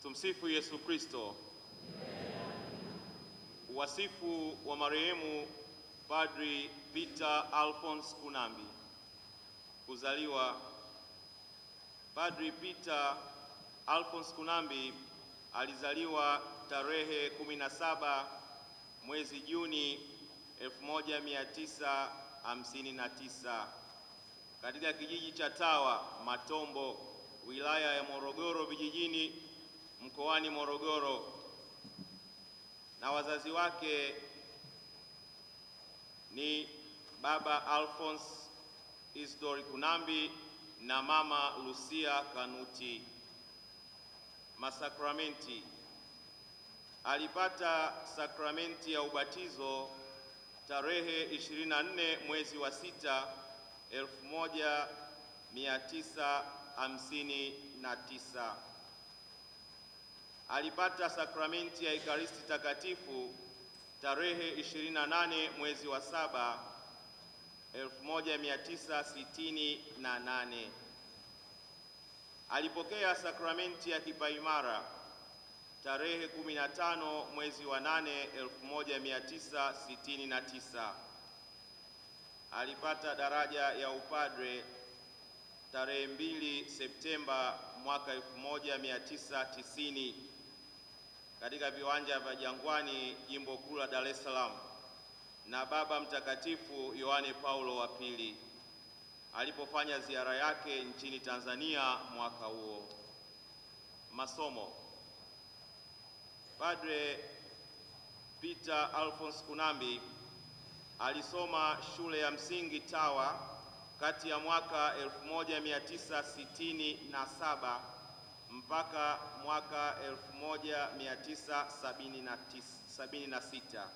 Tumsifu Yesu Kristo. Wasifu wa marehemu Padri Peter Alphonse Kunambi. Kuzaliwa. Padri Peter Alphonse Kunambi alizaliwa tarehe 17 mwezi Juni 1959 katika kijiji cha Tawa Matombo, wilaya ya Morogoro vijijini, mkoani Morogoro, na wazazi wake ni baba Alphonse Isidori Kunambi na mama Lucia Kanuti. Masakramenti. Alipata sakramenti ya ubatizo tarehe 24 mwezi wa 6 1959. Alipata sakramenti ya Ekaristi Takatifu tarehe 28 mwezi wa 7 1968. Alipokea sakramenti ya kipaimara tarehe 15 mwezi wa 8 1969. Alipata daraja ya upadre tarehe 2 Septemba mwaka 1990 katika viwanja vya Jangwani, jimbo kuu la Dar es Salaam, na Baba Mtakatifu Yohane Paulo wa pili alipofanya ziara yake nchini Tanzania mwaka huo. Masomo. Padre Peter Alphonse Kunambi alisoma shule ya msingi Tawa kati ya mwaka 1967 mpaka mwaka 1976.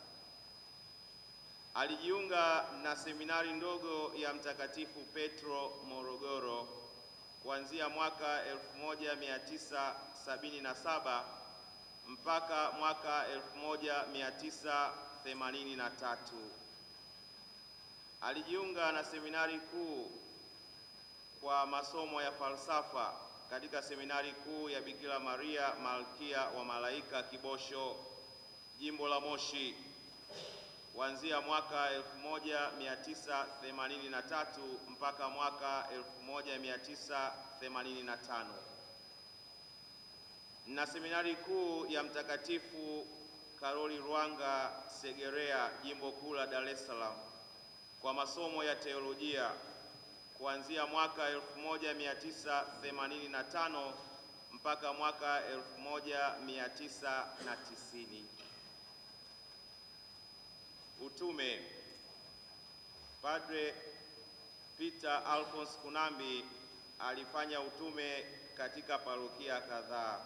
Alijiunga na seminari ndogo ya Mtakatifu Petro Morogoro kuanzia mwaka 1977 mpaka mwaka 1983. Alijiunga na seminari kuu kwa masomo ya falsafa katika seminari kuu ya Bikira Maria Malkia wa Malaika Kibosho, jimbo la Moshi, kuanzia mwaka 1983 mpaka mwaka 1985, na seminari kuu ya Mtakatifu Karoli Lwanga Segerea, jimbo kuu la Dar es Salaam, kwa masomo ya teolojia kuanzia mwaka 1985 mpaka mwaka 1990. Utume. Padre Peter Alphonse Kunambi alifanya utume katika parokia kadhaa.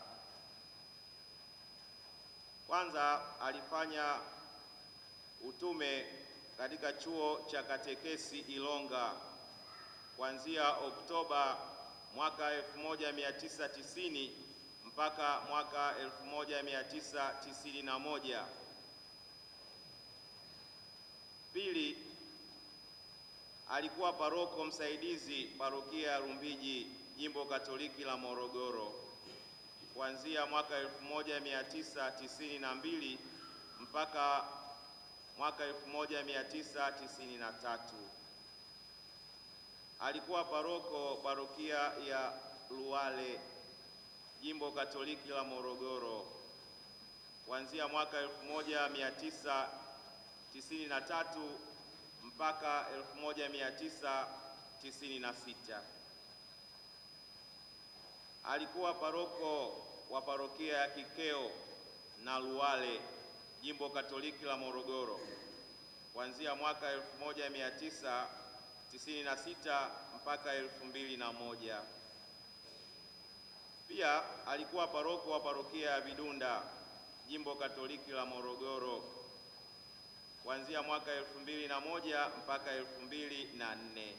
Kwanza, alifanya utume katika chuo cha katekesi Ilonga kuanzia Oktoba mwaka 1990 mpaka mwaka 1991. Pili, alikuwa paroko msaidizi parokia ya Rumbiji, jimbo Katoliki la Morogoro, kuanzia mwaka 1992 mpaka mwaka 1993. Alikuwa paroko parokia ya Luwale, jimbo Katoliki la Morogoro, kuanzia mwaka 1993 mpaka 1996. Alikuwa paroko wa parokia ya Kikeo na Luwale, jimbo Katoliki la Morogoro, kuanzia mwaka 1996 mpaka 2001. Pia alikuwa paroko wa parokia ya Vidunda, jimbo Katoliki la Morogoro, kuanzia mwaka 2001 mpaka 2004.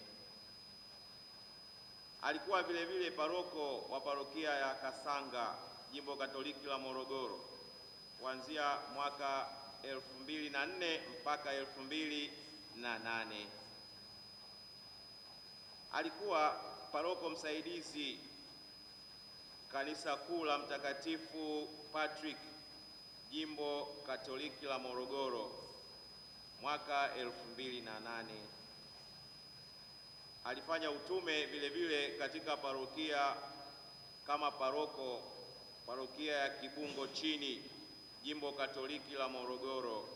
Alikuwa vile vile paroko wa parokia ya Kasanga, jimbo Katoliki la Morogoro, kuanzia mwaka 2004 mpaka 2008. Alikuwa paroko msaidizi Kanisa Kuu la Mtakatifu Patrick, Jimbo Katoliki la Morogoro, mwaka 2008. Alifanya utume vile vile katika parokia kama paroko, parokia ya Kibungo Chini, Jimbo Katoliki la Morogoro,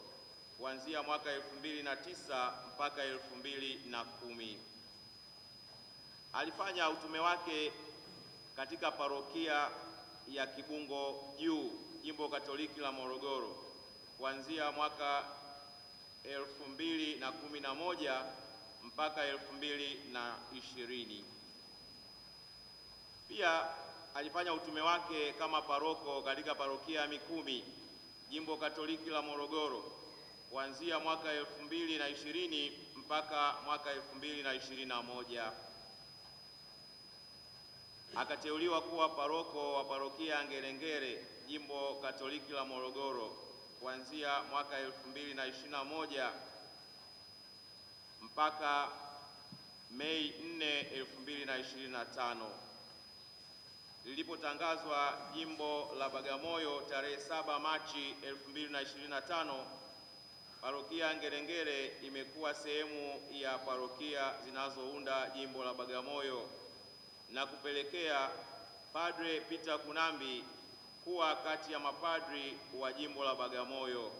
kuanzia mwaka 2009 mpaka 2010. Alifanya utume wake katika parokia ya Kibungo Juu, Jimbo Katoliki la Morogoro, kuanzia mwaka 2011 mpaka 2020. Pia alifanya utume wake kama paroko katika parokia ya Mikumi, Jimbo Katoliki la Morogoro, kuanzia mwaka 2020 mpaka mwaka 2021. Akateuliwa kuwa paroko wa parokia ya Ngerengere, Jimbo Katoliki la Morogoro, kuanzia mwaka 2021 mpaka Mei 4, 2025. Lilipotangazwa jimbo la Bagamoyo tarehe 7 Machi 2025, parokia Ngerengere imekuwa sehemu ya parokia zinazounda jimbo la Bagamoyo na kupelekea Padre Peter Kunambi kuwa kati ya mapadri wa jimbo la Bagamoyo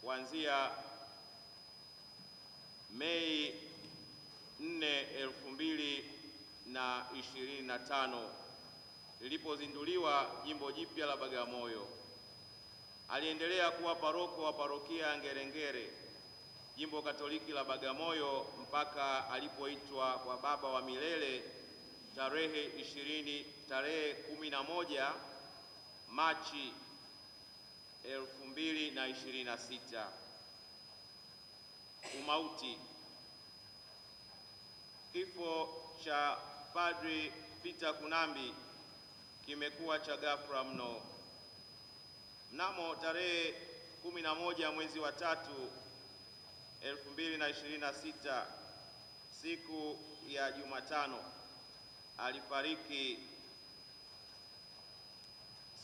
kuanzia Mei 4, 2025 lilipozinduliwa jimbo jipya la Bagamoyo. Aliendelea kuwa paroko wa parokia ya Ngerengere, Jimbo Katoliki la Bagamoyo, mpaka alipoitwa kwa Baba wa milele tarehe 11 Machi 2026. Umauti. Kifo cha Padri Peter Kunambi kimekuwa cha ghafla mno. Mnamo tarehe 11 mwezi wa 3 2026, siku ya Jumatano, alifariki.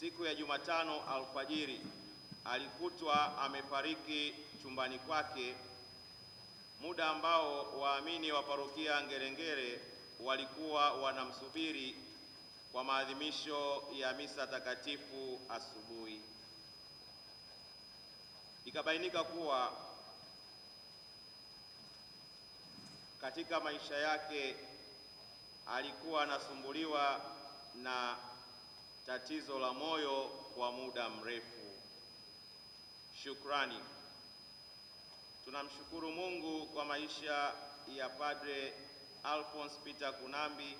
Siku ya Jumatano alfajiri alikutwa amefariki chumbani kwake, muda ambao waamini wa parokia Ngerengere walikuwa wanamsubiri kwa maadhimisho ya misa takatifu asubuhi. Ikabainika kuwa katika maisha yake alikuwa anasumbuliwa na tatizo la moyo kwa muda mrefu. Shukrani. Tunamshukuru Mungu kwa maisha ya Padre Alphonse Peter Kunambi,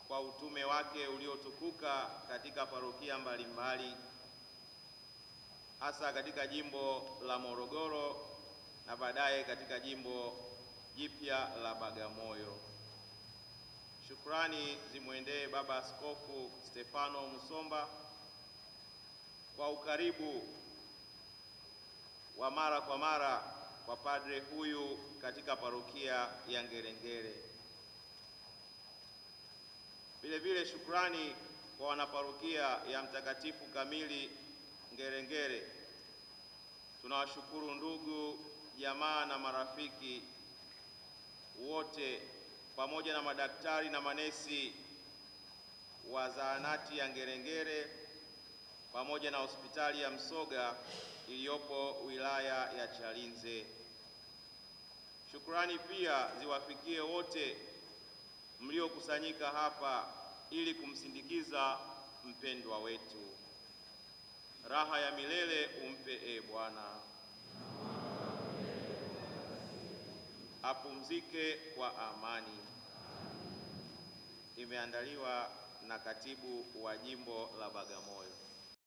kwa utume wake uliotukuka katika parokia mbalimbali, hasa katika jimbo la Morogoro na baadaye katika jimbo jipya la Bagamoyo. Shukrani zimwendee Baba Askofu Stefano Musomba kwa ukaribu wa mara kwa mara kwa padre huyu katika parokia ya Ngerengere. Vile vile shukrani kwa wanaparokia ya Mtakatifu Kamili Ngerengere. Tunawashukuru ndugu, jamaa na marafiki wote pamoja na madaktari na manesi wa zahanati ya Ngerengere pamoja na hospitali ya Msoga iliyopo wilaya ya Chalinze. Shukrani pia ziwafikie wote mliokusanyika hapa ili kumsindikiza mpendwa wetu. Raha ya milele umpe Bwana. Apumzike kwa amani. Imeandaliwa na katibu wa jimbo la Bagamoyo.